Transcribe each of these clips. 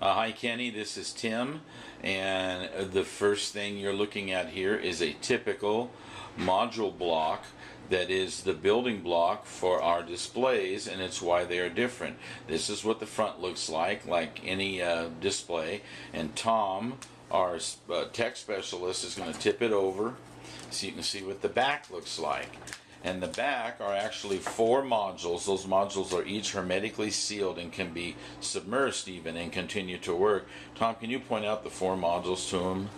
Hi Kenny, this is Tim, and the first thing you're looking at here is a typical module block that is the building block for our displays, and it's why they are different. This is what the front looks like any display, and Tom, our tech specialist, is going to tip it over so you can see what the back looks like. And the back are actually 4 modules. Those modules are each hermetically sealed and can be submerged even and continue to work. Tom, can you point out the 4 modules to him?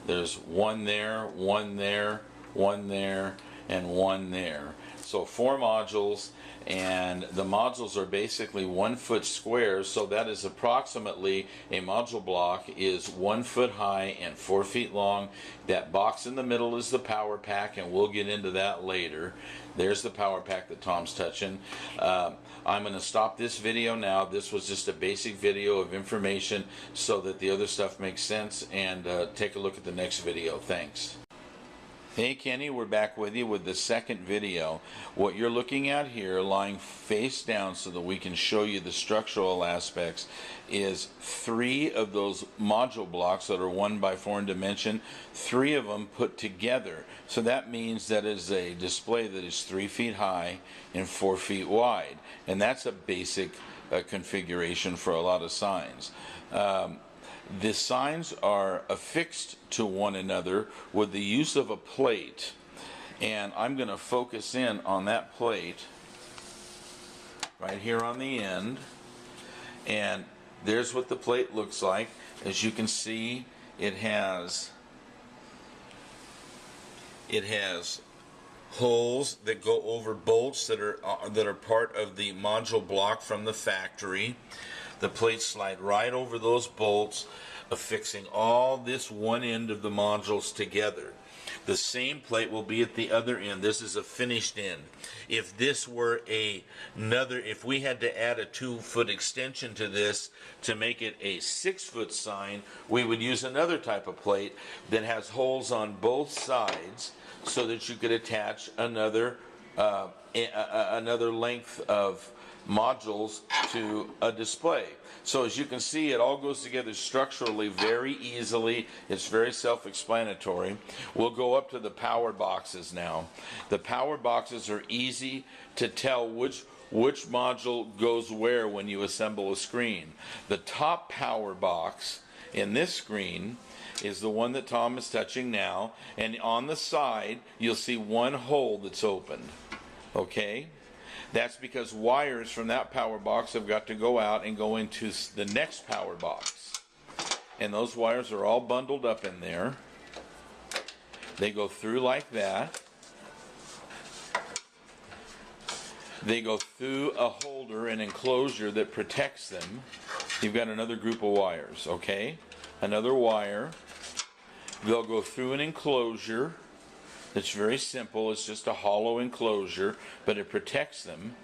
There's one there, one there, one there, and one there. So 4 modules, and the modules are basically 1 foot squares, so that is approximately, a module block is 1 foot high and 4 feet long. That box in the middle is the power pack, and we'll get into that later. There's the power pack that Tom's touching. I'm going to stop this video now. This was just a basic video of information so that the other stuff makes sense, and take a look at the next video. Thanks. Hey Kenny, we're back with you with the second video. What you're looking at here, lying face down so that we can show you the structural aspects, is 3 of those module blocks that are 1 by 4 in dimension, 3 of them put together. So that means that is a display that is 3 feet high and 4 feet wide. And that's a basic configuration for a lot of signs. The signs are affixed to one another with the use of a plate, and I'm going to focus in on that plate right here on the end, and there's what the plate looks like. As you can see, it has holes that go over bolts that are part of the module block from the factory. The plates slide right over those bolts, affixing all this one end of the modules together. The same plate will be at the other end. This is a finished end. If this were if we had to add a 2-foot extension to this to make it a 6-foot sign, we would use another type of plate that has holes on both sides so that you could attach another length of modules to a display. So as you can see, it all goes together structurally very easily. It's very self-explanatory. We'll go up to the power boxes now. The power boxes are easy to tell which module goes where when you assemble a screen. The top power box in this screen is the one that Tom is touching now, and on the side you'll see one hole that's opened. Okay? That's because wires from that power box have got to go out and go into the next power box. And those wires are all bundled up in there. They go through like that. They go through a holder, an enclosure that protects them. You've got another group of wires, okay? Another wire. They'll go through an enclosure. It's very simple. It's just a hollow enclosure, but it protects them.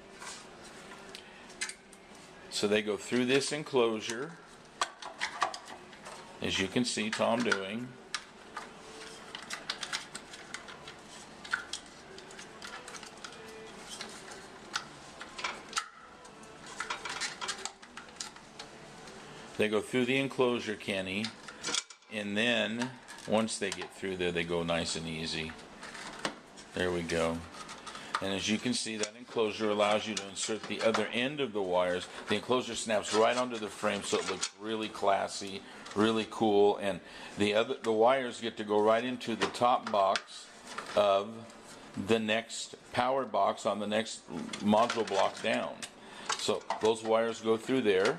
So they go through this enclosure, as you can see Tom doing. They go through the enclosure, Kenny, and then once they get through there, they go nice and easy. There we go. And as you can see, that enclosure allows you to insert the other end of the wires. The enclosure snaps right onto the frame, so it looks really classy, really cool. And the wires get to go right into the top box of the next power box on the next module block down. So those wires go through there.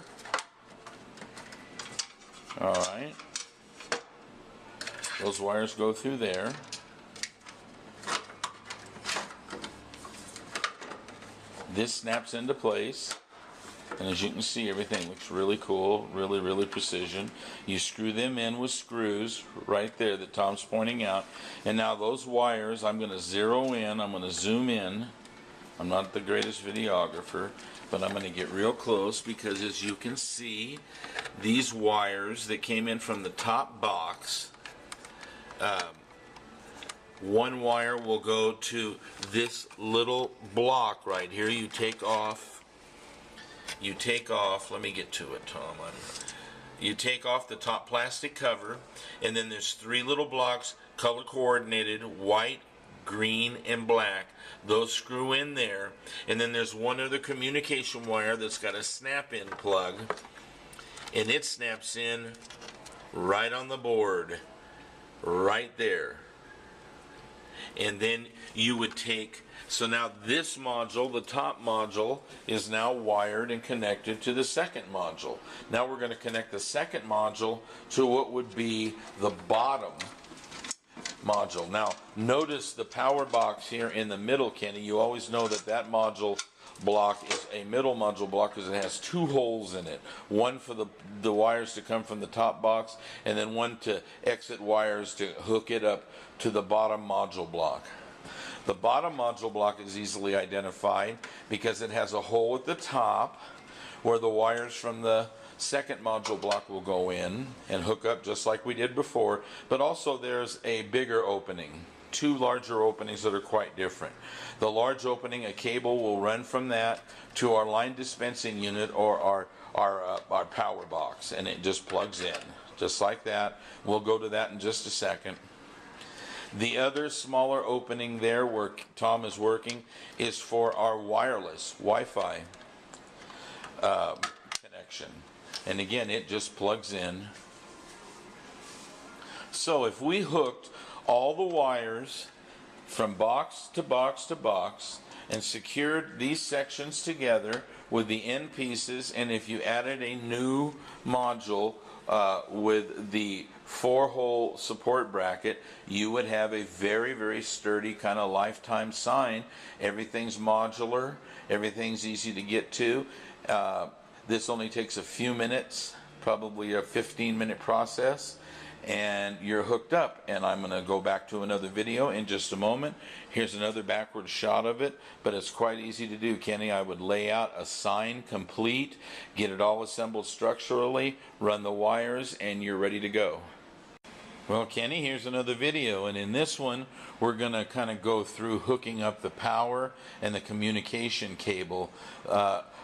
All right. Those wires go through there. This snaps into place, and as you can see, everything looks really cool, really precision. You screw them in with screws right there that Tom's pointing out. And now those wires, I'm going to zero in, I'm going to zoom in. I'm not the greatest videographer, but I'm going to get real close, because as you can see, these wires that came in from the top box, one wire will go to this little block right here. You take off, let me get to it, Tom. You take off the top plastic cover, and then there's 3 little blocks, color coordinated, white, green, and black. Those screw in there, and then there's one other communication wire that's got a snap-in plug, and it snaps in right on the board, right there. And then you would take, so now this module, the top module, is now wired and connected to the second module. Now we're going to connect the second module to what would be the bottom module. Now notice the power box here in the middle, Kenny. You always know that that module block is a middle module block because it has 2 holes in it. One for the wires to come from the top box, and then one to exit wires to hook it up to the bottom module block. The bottom module block is easily identified because it has a hole at the top where the wires from the second module block will go in and hook up just like we did before, but also there's a bigger opening, 2 larger openings that are quite different. The large opening, a cable will run from that to our line dispensing unit or our power box, and it just plugs in just like that. We'll go to that in just a second. The other smaller opening there where Tom is working is for our wireless Wi-Fi connection. And again, it just plugs in. So if we hooked all the wires from box to box to box and secured these sections together with the end pieces, and if you added a new module with the 4-hole support bracket, you would have a very, very sturdy kind of lifetime sign. Everything's modular, everything's easy to get to. This only takes a few minutes, probably a 15-minute process, and you're hooked up. And I'm going to go back to another video in just a moment. Here's another backward shot of it, but it's quite easy to do, Kenny. I would lay out a sign complete, get it all assembled structurally, run the wires, and you're ready to go. Well, Kenny, here's another video, and in this one we're going to kind of go through hooking up the power and the communication cable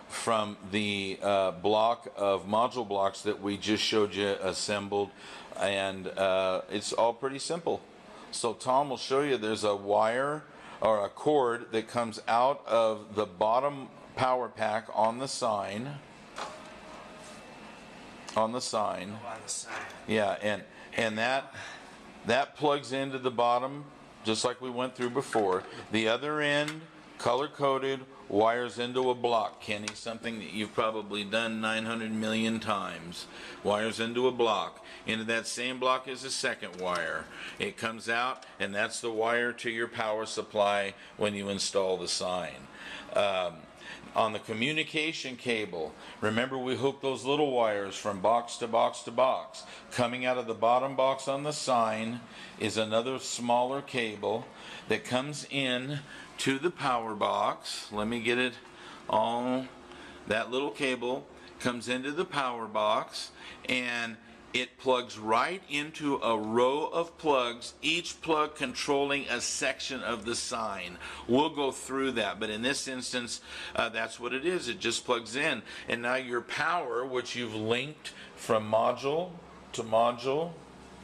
from the block of module blocks that we just showed you assembled, and it's all pretty simple. So Tom will show you there's a wire or a cord that comes out of the bottom power pack on the sign. Yeah, and that plugs into the bottom just like we went through before. The other end, color-coded, wires into a block, Kenny, something that you've probably done 900 million times. Wires into a block. Into that same block is a second wire. It comes out, and that's the wire to your power supply when you install the sign. On the communication cable, remember we hooked those little wires from box to box to box. Coming out of the bottom box on the sign is another smaller cable that comes in to the power box. Let me get it all. That little cable comes into the power box, and it plugs right into a row of plugs, each plug controlling a section of the sign. We'll go through that, but in this instance, that's what it is. It just plugs in. And now your power, which you've linked from module to module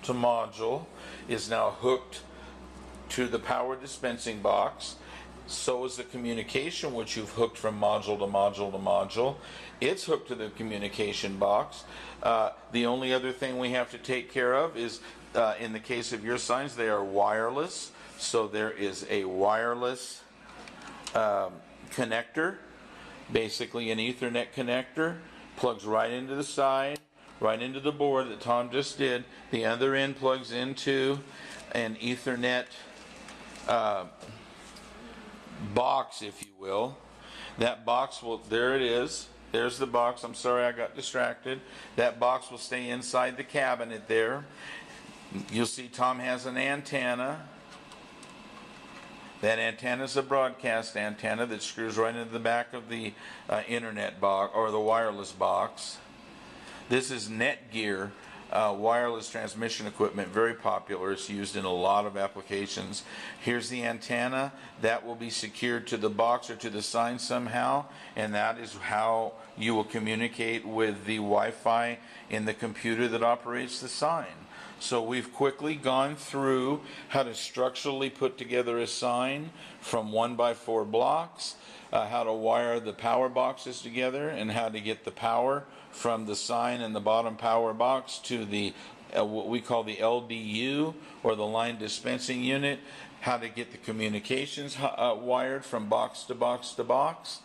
to module, is now hooked to the power dispensing box. So is the communication, which you've hooked from module to module to module. It's hooked to the communication box. The only other thing we have to take care of is, in the case of your signs, they are wireless. So there is a wireless connector, basically an Ethernet connector, plugs right into the side, right into the board that Tom just did. The other end plugs into an Ethernet box, if you will. That box will, there it is. There's the box. I'm sorry I got distracted. That box will stay inside the cabinet there. You'll see Tom has an antenna. That antenna is a broadcast antenna that screws right into the back of the internet box or the wireless box. This is Netgear wireless transmission equipment, very popular. It's used in a lot of applications. Here's the antenna. That will be secured to the box or to the sign somehow, and that is how you will communicate with the Wi-Fi in the computer that operates the sign. So we've quickly gone through how to structurally put together a sign from 1x4 blocks, how to wire the power boxes together, and how to get the power from the sign and the bottom power box to the what we call the LDU, or the line dispensing unit, how to get the communications wired from box to box to box,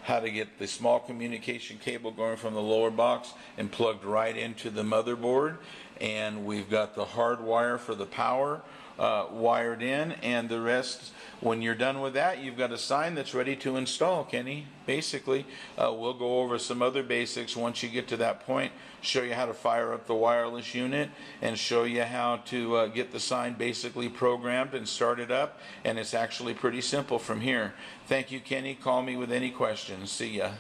how to get the small communication cable going from the lower box and plugged right into the motherboard. And we've got the hard wire for the power wired in, and the rest, when you're done with that, you've got a sign that's ready to install, Kenny. Basically, we'll go over some other basics once you get to that point, show you how to fire up the wireless unit, and show you how to get the sign basically programmed and started up, and it's actually pretty simple from here. Thank you, Kenny. Call me with any questions. See ya.